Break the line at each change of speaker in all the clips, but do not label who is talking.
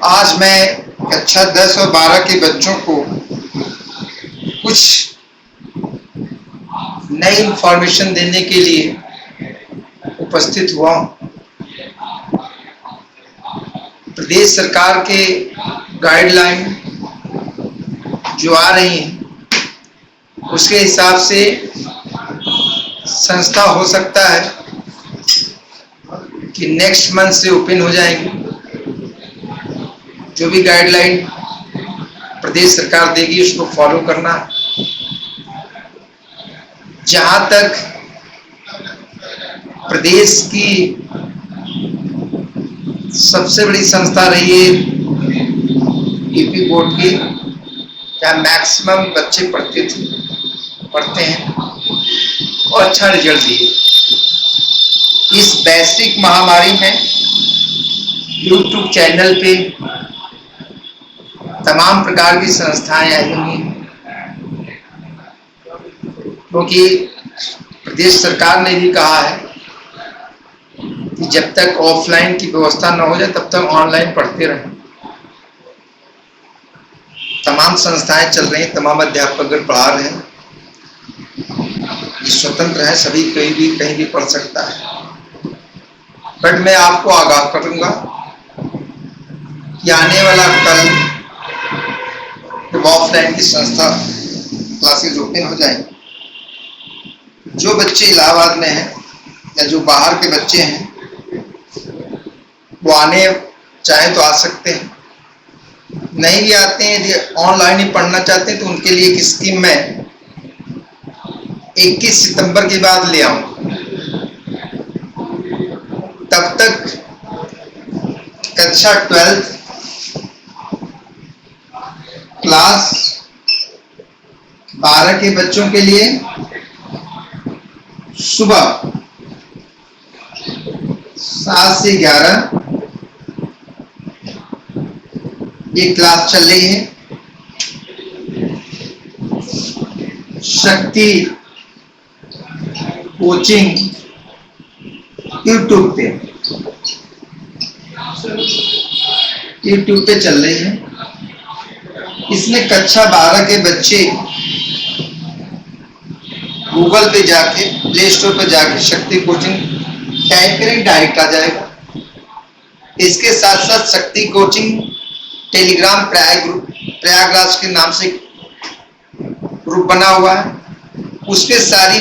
आज मैं कक्षा 10 और 12 के बच्चों को कुछ नई इंफॉर्मेशन देने के लिए उपस्थित हुआ हूँ। प्रदेश सरकार के गाइडलाइन जो आ रही हैं उसके हिसाब से संस्था हो सकता है कि नेक्स्ट मंथ से ओपन हो जाएंगी। जो भी गाइडलाइन प्रदेश सरकार देगी उसको फॉलो करना है। जहां तक प्रदेश की सबसे बड़ी संस्था रही है यूपी बोर्ड की, क्या मैक्सिमम बच्चे पढ़ते हैं और अच्छा रिजल्ट दिए। इस वैश्विक महामारी में यूट्यूब चैनल पे तमाम प्रकार की संस्थाएं आई हुई हैं, क्योंकि प्रदेश सरकार ने भी कहा है कि जब तक ऑफलाइन की व्यवस्था न हो जाए तब तक ऑनलाइन पढ़ते रहें। तमाम संस्थाएं चल रही हैं, तमाम अध्यापक पढ़ा रहे हैं। स्वतंत्र है, सभी कहीं भी पढ़ सकता है। बट मैं आपको आगाह करूंगा कि आने वाला कल जब ऑफलाइन की संस्था क्लासेज ओपन हो जाएंगे, जो बच्चे इलाहाबाद में हैं या जो बाहर के बच्चे हैं वो आने चाहे तो आ सकते हैं, नहीं भी आते हैं, यदि ऑनलाइन ही पढ़ना चाहते हैं तो उनके लिए एक स्कीम में 21 सितंबर के बाद ले आऊं। तब तक कक्षा 12 क्लास 12 के बच्चों के लिए सुबह 7 से 11 ये क्लास चल रही है। शक्ति कोचिंग यूट्यूब पे चल रही है। इसमें कक्षा 12 के बच्चे गूगल पे जाके, प्ले स्टोर पे जाके शक्ति कोचिंग टाइप करें, डायरेक्ट आ जाएगा। इसके साथ साथ शक्ति कोचिंग टेलीग्राम प्रयागराज के नाम से ग्रुप बना हुआ है, उस पे सारी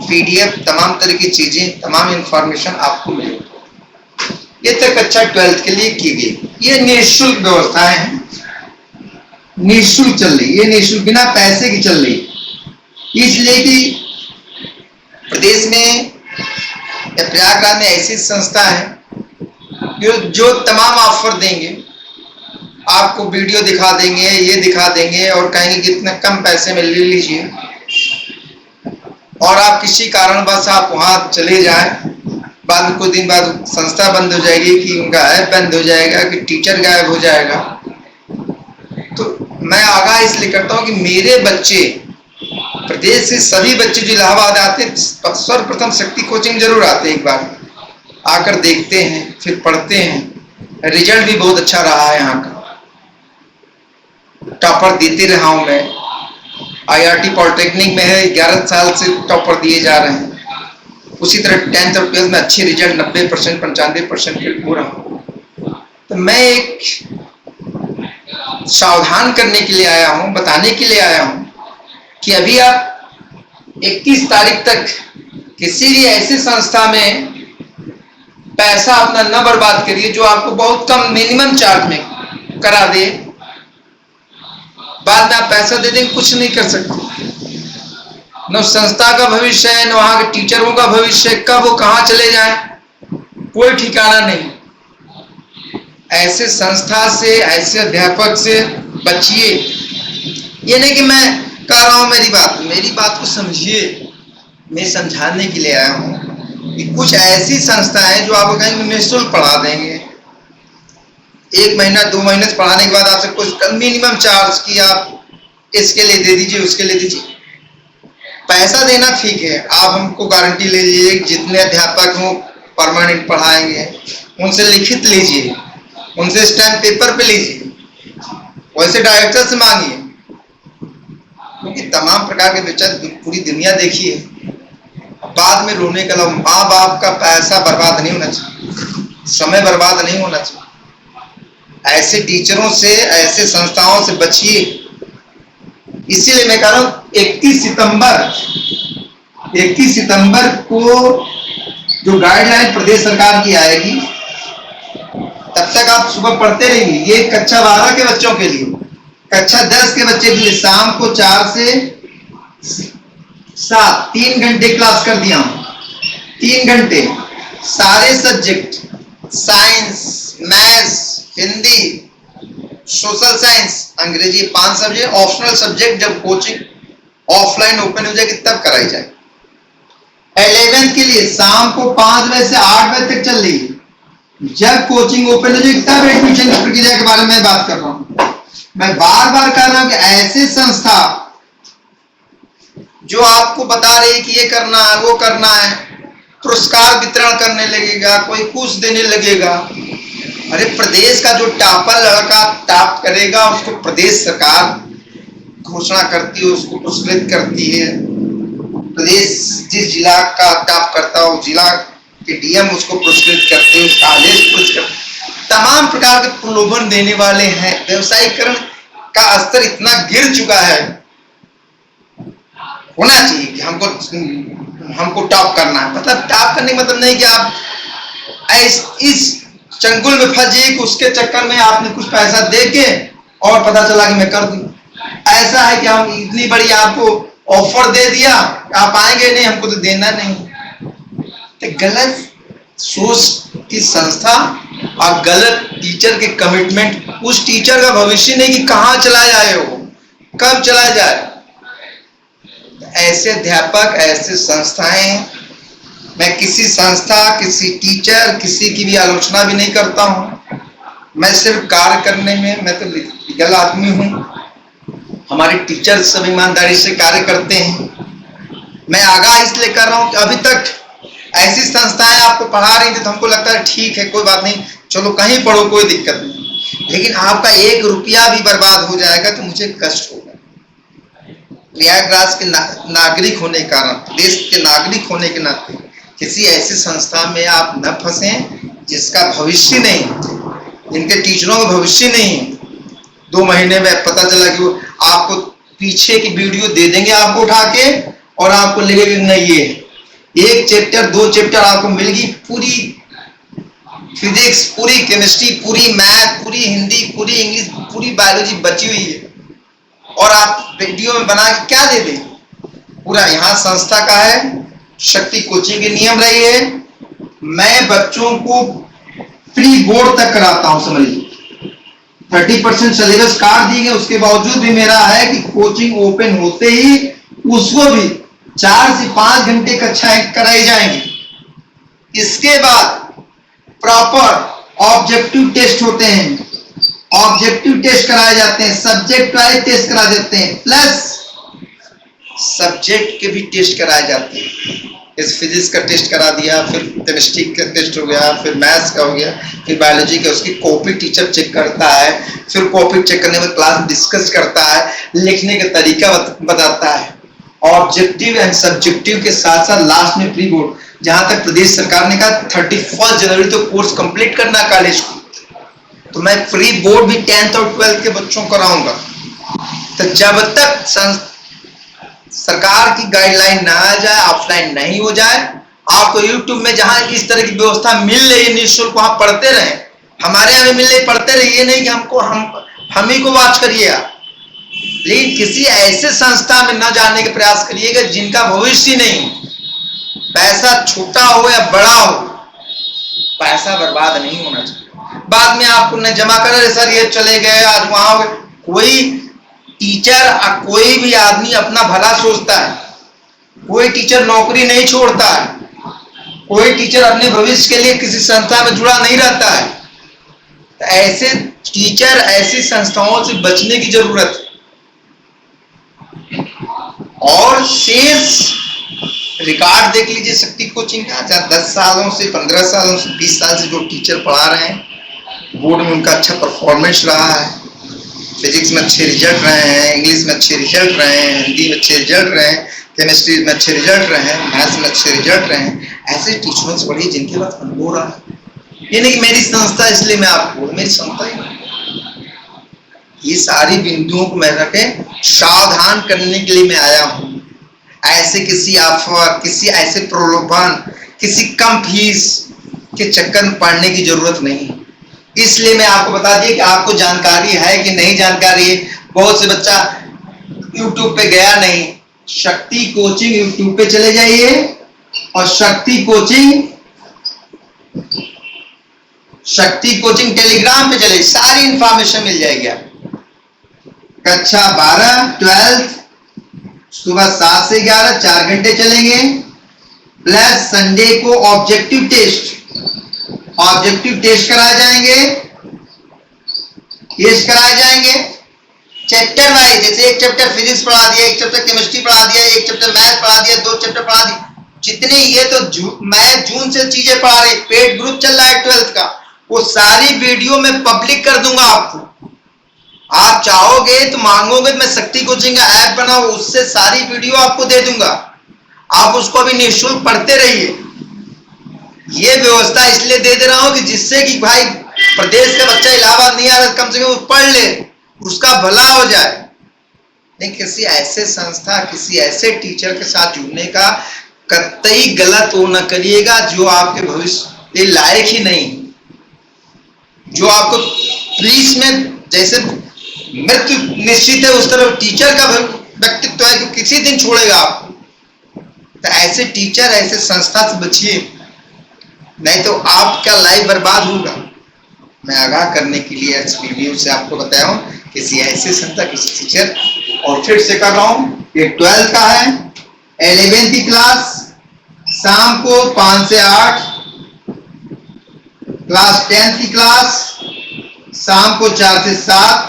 PDF तमाम तरह की चीजें, तमाम इंफॉर्मेशन आपको मिलेगी। ये तक कक्षा 12 के लिए की गई। ये निःशुल्क व्यवस्थाएं हैं, निःशुल्क चल रही, ये निःशुल्क बिना पैसे की चल रही, इसलिए कि प्रदेश में या प्रयागराज में ऐसी संस्था है जो तमाम ऑफर देंगे, आपको वीडियो दिखा देंगे, ये दिखा देंगे और कहेंगे कि इतने कम पैसे में ले लीजिए, और आप किसी कारणवश आप वहां चले जाएं, बाद कुछ दिन बाद संस्था बंद हो जाएगी, कि उनका ऐप बंद हो जाएगा, कि टीचर गायब हो जाएगा। तो मैं आगाह इसलिए करता हूं कि मेरे बच्चे, प्रदेश से सभी बच्चे जो इलाहाबाद आते हैं, सर्वप्रथम शक्ति कोचिंग जरूर आते हैं, एक बार आकर देखते हैं, फिर पढ़ते हैं। रिजल्ट भी बहुत अच्छा रहा है, यहाँ का टॉपर देते रहा हूं मैं। IRT पॉलिटेक्निक में है, 11 साल से टॉपर दिए जा रहे हैं। उसी तरह 10th और 12th में अच्छे रिजल्ट 90%, 95% के हो रहा। तो मैं एक सावधान करने के लिए आया हूं, बताने के लिए आया हूं कि अभी आप 21 तारीख तक किसी भी ऐसी संस्था में पैसा अपना न बर्बाद करिए जो आपको बहुत कम मिनिमम चार्ज में करा दे। बाद में आप पैसा दे देंगे, कुछ नहीं कर सकते। न संस्था का भविष्य है, न वहां के टीचरों का भविष्य, कब वो कहां चले जाएं कोई ठिकाना नहीं। ऐसे संस्था से, ऐसे अध्यापक से बचिए। ये नहीं कि मैं कह रहा हूं मेरी बात को समझिए। मैं समझाने के लिए आया हूं कि कुछ ऐसी संस्थाएं जो आपको कहेंगे निःशुल्क पढ़ा देंगे, 1 महीना 2 महीने से पढ़ाने के बाद आपसे कुछ मिनिमम चार्ज की आप इसके लिए दे दीजिए, उसके लिए दीजिए। पैसा देना ठीक है, आप हमको गारंटी ले लीजिए, जितने अध्यापक हो परमानेंट पढ़ाएंगे, उनसे लिखित लीजिए उनसे स्टैम्प पेपर पे लीजिए, वैसे डायरेक्टर से मांगिए, क्योंकि तमाम प्रकार के विचार पूरी दुनिया देखी है। बाद में रोने का लगा, माँ बाप का पैसा बर्बाद नहीं होना चाहिए, समय बर्बाद नहीं होना चाहिए। ऐसे टीचरों से, ऐसे संस्थाओं से बचिए। इसीलिए मैं कह रहा हूं 31 सितंबर को जो गाइडलाइन प्रदेश सरकार की आएगी, तब तक आप सुबह पढ़ते रहिए। ये कक्षा 12 के बच्चों के लिए, कक्षा 10 के बच्चे के लिए शाम को 4 से 7 3 घंटे क्लास कर दिया हूं। 3 घंटे सारे subject, science, maths, Hindi, social science, अंग्रेजी, 5 सब्जेक्ट, ऑप्शनल सब्जेक्ट जब कोचिंग ऑफलाइन ओपन हो जाएगी तब कराई जाए। 11th के लिए शाम को 5 बजे से 8 बजे तक चल रही है। जब कोचिंग ओपन हो जाएगी तब एडमिशन प्रक्रिया के बारे में बात कर रहा हूं। मैं बार बार कह रहा हूं कि ऐसे संस्था जो आपको बता रही कि ये करना है, वो करना है, पुरस्कार वितरण करने लगेगा, कोई कुछ देने लगेगा। अरे प्रदेश का जो टॉपर लड़का टॉप करेगा उसको प्रदेश सरकार घोषणा करती है, उसको पुरस्कृत करती है। प्रदेश जिस जिला का टॉप करता है उस जिला के डीएम उसको पुरस्कृत करते हैं, उसका आदेश पुरस्कृत। तमाम प्रकार के प्रलोभन देने वाले हैं। व्यवसायीकरण का स्तर इतना गिर चुका है, होना चाहिए कि हमको टॉप करना है। मतलब टॉप करने का मतलब नहीं कि आप इस चंगुल में फंस जाइए कि उसके चक्कर में आपने कुछ पैसा दे के और पता चला कि मैं कर दूं। ऐसा है कि हम इतनी बड़ी आपको ऑफर दे दिया, आप आएंगे नहीं, हमको तो देना नहीं। तो गलत सोच की संस्था और गलत टीचर के कमिटमेंट, उस टीचर का भविष्य नहीं कि कहां चला जाए, वो कब चला जाए। ऐसे अध्यापक, ऐसे संस्थाएं, मैं किसी संस्था, किसी टीचर, किसी की भी आलोचना भी नहीं करता हूं। मैं सिर्फ कार्य करने में, मैं तो लीगल आदमी हूं। हमारे टीचर सब ईमानदारी से कार्य करते हैं। मैं आगाह इसलिए कर रहा हूं कि अभी तक ऐसी संस्थाएं आपको पढ़ा रही थी तो हमको लगता है ठीक है, कोई बात नहीं, चलो कहीं पढ़ो, कोई दिक्कत नहीं। लेकिन आपका 1 रुपया भी बर्बाद हो जाएगा तो मुझे कष्ट होगा। प्रयागराज के नागरिक होने के कारण, देश के नागरिक होने के नाते किसी ऐसी संस्था में आप न फंसें जिसका भविष्य नहीं, जिनके टीचरों का भविष्य नहीं। 2 महीने में पता चला कि वो आपको पीछे की वीडियो दे देंगे आपको उठा के, और आपको लगेगा नहीं, ये 1 चैप्टर 2 चैप्टर आपको मिलेगी, पूरी फिजिक्स, पूरी केमिस्ट्री, पूरी मैथ, पूरी हिंदी, पूरी इंग्लिश, पूरी बायोलॉजी बची हुई है, और आप वीडियो में बना के क्या दे दें पूरा। यहाँ संस्था का है, शक्ति कोचिंग के नियम रही है, मैं बच्चों को प्री बोर्ड तक कराता हूं। समझिए 30% सिलेबस काट दिए गए, उसके बावजूद भी मेरा है कि कोचिंग ओपन होते ही उसको भी 4 से 5 घंटे कक्षाएं कराई जाएंगी। इसके बाद प्रॉपर ऑब्जेक्टिव टेस्ट होते हैं, ऑब्जेक्टिव टेस्ट कराए जाते हैं, सब्जेक्ट वाइज टेस्ट कराए जाते हैं, प्लस सब्जेक्ट के भी टेस्ट कराए जाते हैं। इस फिजिक्स का टेस्ट करा दिया, फिर केमिस्ट्री का टेस्ट हो गया, फिर मैथ्स का हो गया, फिर बायोलॉजी का, उसकी कॉपी टीचर चेक करता है, फिर कॉपी चेक करने में क्लास डिस्कस करता है, लिखने का तरीका बताता है। ऑब्जेक्टिव एंड सब्जेक्टिव के साथ साथ लास्ट में प्री बोर्ड, जहां तक प्रदेश सरकार ने कहा 31 जनवरी तो कोर्स कंप्लीट करना कॉलेज को, तो मैं प्री बोर्ड भी 10th और 12th के बच्चों को कराऊंगा। तो जब तक सरकार की गाइडलाइन ना आ जाए, ऑफलाइन नहीं हो जाए, आपको यूट्यूब में जहां इस तरह की व्यवस्था मिल रही है निःशुल्क, वहां पढ़ते रहे। हमारे यहाँ भी मिल रही, पढ़ते रहे, ये नहीं कि हम ही को वॉच करिए आप। लेकिन किसी ऐसे संस्था में न जाने के प्रयास करिएगा जिनका भविष्य नहीं। पैसा छोटा हो या बड़ा हो, पैसा बर्बाद नहीं होना चाहिए। बाद में आपको न जमा कर, सर ये चले गए, आज वहां हो गए। कोई टीचर, कोई भी आदमी अपना भला सोचता है, कोई टीचर नौकरी नहीं छोड़ता है, कोई टीचर अपने भविष्य के लिए किसी संस्था में जुड़ा नहीं रहता है। तो ऐसे टीचर, ऐसी संस्थाओं से बचने की जरूरत है। और शेष रिकॉर्ड देख लीजिए शक्ति कोचिंग का, 10 सालों से, 15 सालों से, 20 साल से जो टीचर पढ़ा रहे हैं, बोर्ड में उनका अच्छा परफॉर्मेंस रहा है, फिजिक्स में अच्छे रिजल्ट रहे हैं, इंग्लिश में अच्छे रिजल्ट रहे हैं, हिंदी में अच्छे रिजल्ट रहे हैं, केमिस्ट्री में अच्छे रिजल्ट रहे हैं, मैथ्स में अच्छे रिजल्ट रहे हैं। ऐसे टीचरों से पढ़िए जिनके पास अनुभव रहा है। ये नहीं कि मेरी संस्था इसलिए मैं आपको, मेरी संस्था ही नहीं। ये सारी बिंदुओं को मैं रखे सावधान करने के लिए मैं आया हूँ। ऐसे किसी अफवाह, किसी ऐसे प्रलोभन, किसी कम फीस के चक्कर में पड़ने की जरूरत नहीं। इसलिए मैं आपको बता दिया कि आपको जानकारी है कि नहीं जानकारी है। बहुत से बच्चा YouTube पे गया नहीं, शक्ति कोचिंग YouTube पे चले जाइए और शक्ति कोचिंग टेलीग्राम पे चले, सारी इंफॉर्मेशन मिल जाएगी आपको। कक्षा 12, 12th सुबह 7 से 11 4 घंटे चलेंगे, प्लस संडे को ऑब्जेक्टिव टेस्ट कराए जाएंगे चैप्टर वाइज। जैसे एक चैप्टर फिजिक्स पढ़ा दिया, एक चैप्टर केमिस्ट्री पढ़ा दिया, एक चैप्टर मैथ पढ़ा दिया, 2 चैप्टर पढ़ा दिया, जितने ये तो मैं जून से चीजें पढ़ा रही। पेड ग्रुप चल रहा है 12th का, वो सारी वीडियो में पब्लिक कर दूंगा आपको। आप चाहोगे तो मांगोगे मैं शक्ति कोचिंग का ऐप बनाऊं, उससे सारी वीडियो आपको दे दूंगा। आप उसको अभी निःशुल्क पढ़ते रहिए। ये व्यवस्था इसलिए दे रहा हूं कि जिससे कि भाई प्रदेश का बच्चा इलाहाबाद नहीं आ रहा, कम से कम वो पढ़ ले, उसका भला हो जाए। नहीं, किसी ऐसे संस्था, किसी ऐसे टीचर के साथ जुड़ने का कतई गलत वो न करिएगा जो आपके भविष्य के लायक ही नहीं, जो आपको पुलिस में जैसे मृत्यु निश्चित है उस तरह टीचर का व्यक्तित्व है कि किसी दिन छोड़ेगा आपको। तो ऐसे टीचर, ऐसे संस्था से बचिए, नहीं तो आपका लाइफ बर्बाद होगा। मैं आगाह करने के लिए इस वीडियो से आपको बताया हूँ किसी ऐसे संस्था, किसी टीचर। और फिर से कर रहा हूँ, ये 12th का है, 11th की क्लास शाम को 5 से 8, क्लास 10th की क्लास शाम को 4 से 7,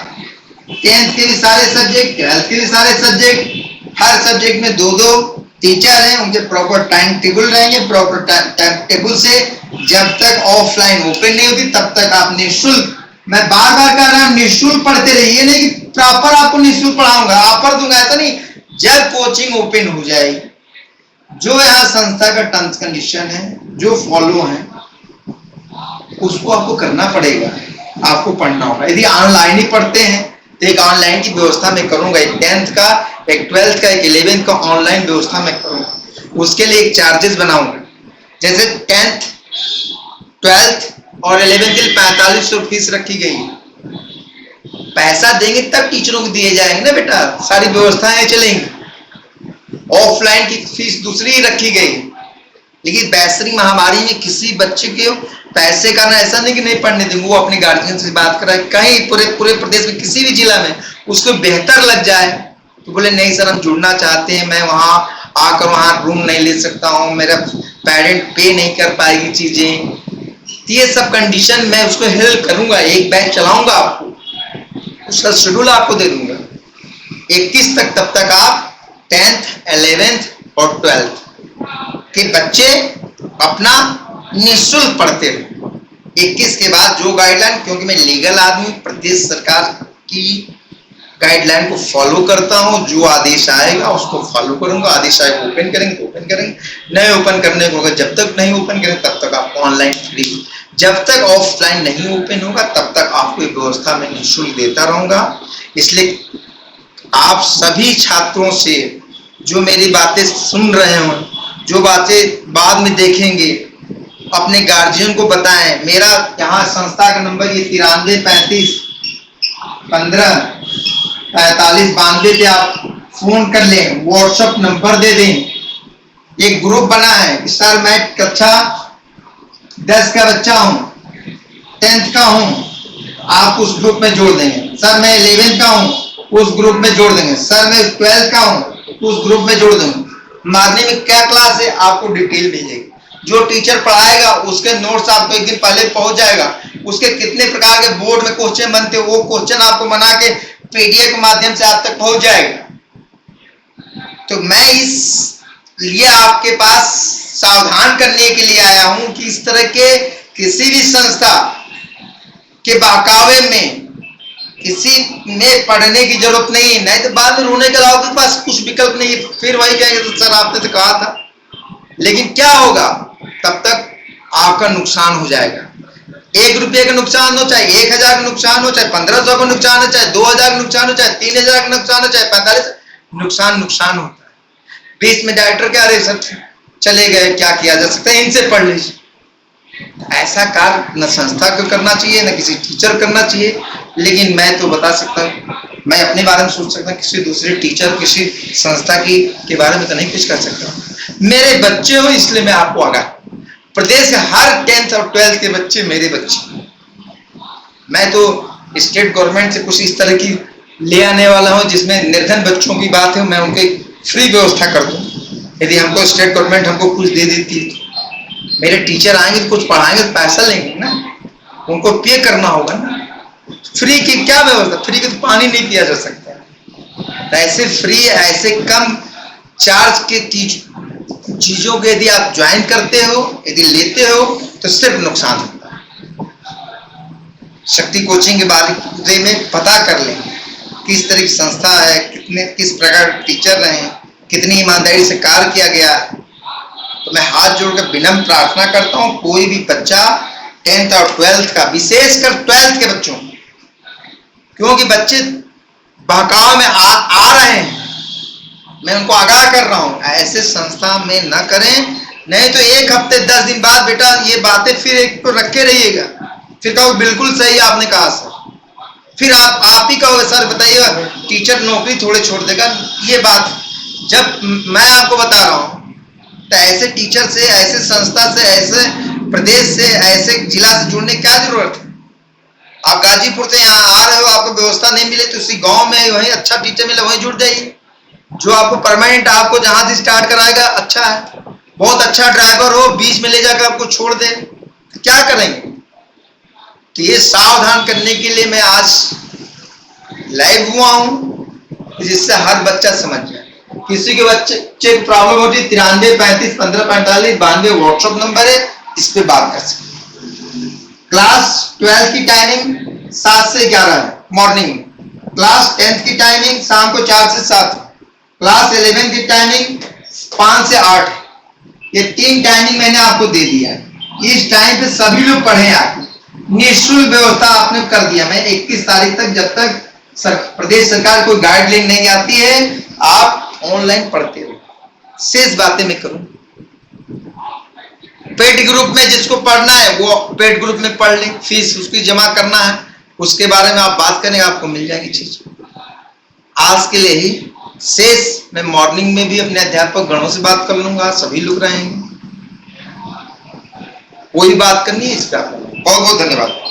10th के भी सारे सब्जेक्ट, 12th के भी सारे सब्जेक्ट। हर सब्जेक्ट में 2-2 टीचर हैं, उनके प्रॉपर टाइम टेबल रहेंगे। प्रॉपर टाइम टेबल से जब तक ऑफलाइन ओपन नहीं होती तब तक आप निःशुल्क, मैं बार बार कह रहा हूं, निःशुल्क पढ़ते रहिए। नहीं कि प्रॉपर आपको निःशुल्क पढ़ाऊंगा, ऑफर दूंगा, ऐसा नहीं। जब कोचिंग ओपन हो जाएगी, जो यहाँ संस्था का टर्म्स कंडीशन है, जो फॉलो है, उसको आपको करना पड़ेगा, आपको पढ़ना होगा। यदि ऑनलाइन ही पढ़ते हैं तो एक ऑनलाइन की व्यवस्था मैं करूंगा, एक 10th का, एक 12th का, एक 11th का ऑनलाइन व्यवस्था मैं करूंगा। उसके लिए एक चार्जेस बनाऊंगा। जैसे 10th, 12th और 11th के लिए 4500 फीस रखी गई। पैसा देंगे तब टीचरों को दिए जाएंगे ना बेटा, सारी व्यवस्थाएं चलेंगी। ऑफलाइन की फीस दूसरी रखी गई। लेकिन वैश्विक महामारी में किसी बच्चे के पैसे का ना, ऐसा नहीं कि नहीं पढ़ने देंगे, वो अपने गार्जियन से बात कराए, कहीं पूरे प्रदेश में किसी भी जिला में उसको बेहतर लग जाए तो बोले नहीं सर हम जुड़ना चाहते हैं, मैं वहां आकर वहां रूम नहीं ले सकता हूँ, मेरा पेरेंट पे नहीं कर पाएगी चीजें। तो ये सब कंडीशन मैं उसको हेल्प करूंगा, एक बैच चलाऊंगा, आपको उसका शेड्यूल आपको दे दूंगा 21 तक। तब तक आप 10th, 11th और 12th के बच्चे अपना निःशुल्क पढ़ते रहे। 21 के बाद जो गाइडलाइन, क्योंकि मैं लीगल आदमी, प्रदेश सरकार की गाइडलाइन को फॉलो करता हूं, जो आदेश आएगा उसको फॉलो करूंगा। आदेश आएगा ओपन करेंगे तो ओपन करेंगे, नहीं ओपन करने को होगा, जब तक नहीं ओपन करेंगे तब तक आपको ऑनलाइन फ्री, जब तक ऑफलाइन नहीं ओपन होगा तब तक आपको एक व्यवस्था में निःशुल्क देता रहूंगा। इसलिए आप सभी छात्रों से जो मेरी बातें सुन रहे हो, जो बातें बाद में देखेंगे, अपने गार्जियन को बताएं। मेरा यहाँ संस्था का नंबर ये 93 35 15 45 92 पे आप फोन कर लें, व्हाट्सएप नंबर दे दें। एक ग्रुप बना है कि सर मैं कक्षा 10 का बच्चा हूँ, 10th का हूँ, आप उस ग्रुप में जोड़ देंगे। सर मैं 11th का हूँ, उस ग्रुप में जोड़ देंगे। सर मैं 12th का हूँ, उस ग्रुप में जोड़ देंगे। मॉर्निंग में क्या क्लास है आपको डिटेल भेजेगी, जो टीचर पढ़ाएगा उसके नोट्स आपको एक दिन पहले पहुंच जाएगा। उसके कितने प्रकार के बोर्ड में क्वेश्चन बनते हैं, वो क्वेश्चन आपको बना के पीडीएफ के माध्यम से आप तक पहुंच जाएगा। तो मैं इस लिए आपके पास सावधान करने के लिए आया हूं कि इस तरह के किसी भी संस्था के बहकावे में किसी ने पढ़ने की जरूरत नहीं है, नहीं तो बाद में रोने के अलावा के पास कुछ विकल्प नहीं है, फिर वही कहेंगे तो सर आपने तो कहा था। लेकिन क्या होगा, तब तक आपका नुकसान हो जाएगा। 1 रुपये का नुकसान हो, चाहे 1000 का नुकसान हो, चाहे 1500 का नुकसान हो, चाहे 2000 का नुकसान हो, चाहे 3000 का नुकसान हो, चाहे 45, नुकसान होता है। बीच में डायरेक्टर क्या, अरे सर चले गए, क्या किया जा सकता है, इनसे पढ़ लीजिए। ऐसा कार्य न संस्था को करना चाहिए, न किसी टीचर करना चाहिए। लेकिन मैं तो बता सकता हूँ, मैं अपने बारे में सोच सकता हूँ, किसी दूसरे टीचर, किसी संस्था के बारे में तो नहीं कुछ कर सकता। मेरे बच्चे हो इसलिए मैं आपको आगाह, प्रदेश के हर 10th और 12th के बच्चे मेरे बच्चे। मैं तो स्टेट गवर्नमेंट से कुछ इस तरह की ले आने वाला हूँ जिसमें निर्धन बच्चों की बात है, मैं उनके फ्री व्यवस्था कर दूँ। यदि हमको स्टेट गवर्नमेंट हमको कुछ दे देती है, मेरे टीचर आएंगे तो कुछ पढ़ाएंगे तो पैसा लेंगे ना, उनको पे करना होगा ना। फ्री की क्या व्यवस्था, फ्री के तो पानी नहीं पिया जा सकता। ऐसे फ्री, ऐसे कम चार्ज के चीजों को यदि आप ज्वाइन करते हो, यदि लेते हो, तो सिर्फ नुकसान होता है। शक्ति कोचिंग के बारे में पता कर लें, किस तरह की संस्था है, किस प्रकार टीचर रहे, कितनी ईमानदारी से कार्य किया गया। तो मैं हाथ जोड़कर विनम्र प्रार्थना करता हूं, कोई भी बच्चा 10th और 12th का, विशेषकर 12th के बच्चों, क्योंकि बच्चे बहकाव में आ रहे हैं, मैं उनको आगाह कर रहा हूं, ऐसे संस्था में न करें। नहीं तो 1 हफ्ते 10 दिन बाद बेटा ये बातें फिर एक तो रखे रहिएगा, फिर कहो बिल्कुल सही आपने कहा सर, फिर आप ही कहोगे सर बताइए टीचर नौकरी थोड़े छोड़ देगा। ये बात जब मैं आपको बता रहा हूं, तो ऐसे टीचर से, ऐसे संस्था से, ऐसे प्रदेश से, ऐसे जिला से जुड़ने की क्या जरूरत है। आप गाजीपुर से यहाँ आ रहे हो, आपको व्यवस्था नहीं मिले तो उसी गांव में वहीं अच्छा टीचर मिले, वहीं जुड़ जाइए। जो आपको परमानेंट, आपको जहां से स्टार्ट कराएगा, अच्छा है, बहुत अच्छा ड्राइवर हो, बीच में ले जाकर आपको छोड़ दे, तो क्या करेंगे। तो ये सावधान करने के लिए मैं आज लाइव हुआ हूं, जिससे हर बच्चा समझ जाए। किसी के बच्चे प्रॉब्लम होती है, 93 35 15 45 92 व्हाट्सएप नंबर है, इस पे बात कर सकते। क्लास 12 की टाइमिंग 7 से 11 है मॉर्निंग, क्लास 10th की टाइमिंग शाम को 4 से 7, क्लास 11 की टाइमिंग 5 से 8। ये 3 टाइमिंग मैंने आपको दे दिया। इस टाइम पे सभी लोग पढ़े आके, निःशुल्क व्यवस्था आपने कर दिया। मैं 21 तारीख तक, जब तक प्रदेश सरकार कोई गाइडलाइन नहीं आती है, आप ऑनलाइन पढ़ते रहो। शेष बातें मैं करूं, पेड ग्रुप में जिसको पढ़ना है वो पेड ग्रुप में पढ़ ले, फीस उसकी जमा करना है, उसके बारे में आप बात करें, आपको मिल जाएगी चीज। आज के लिए ही शेष मैं मॉर्निंग में भी अपने अध्यापक गणों से बात कर लूंगा, सभी लोग रहेंगे, कोई बात करनी है इस पर। बहुत बहुत धन्यवाद।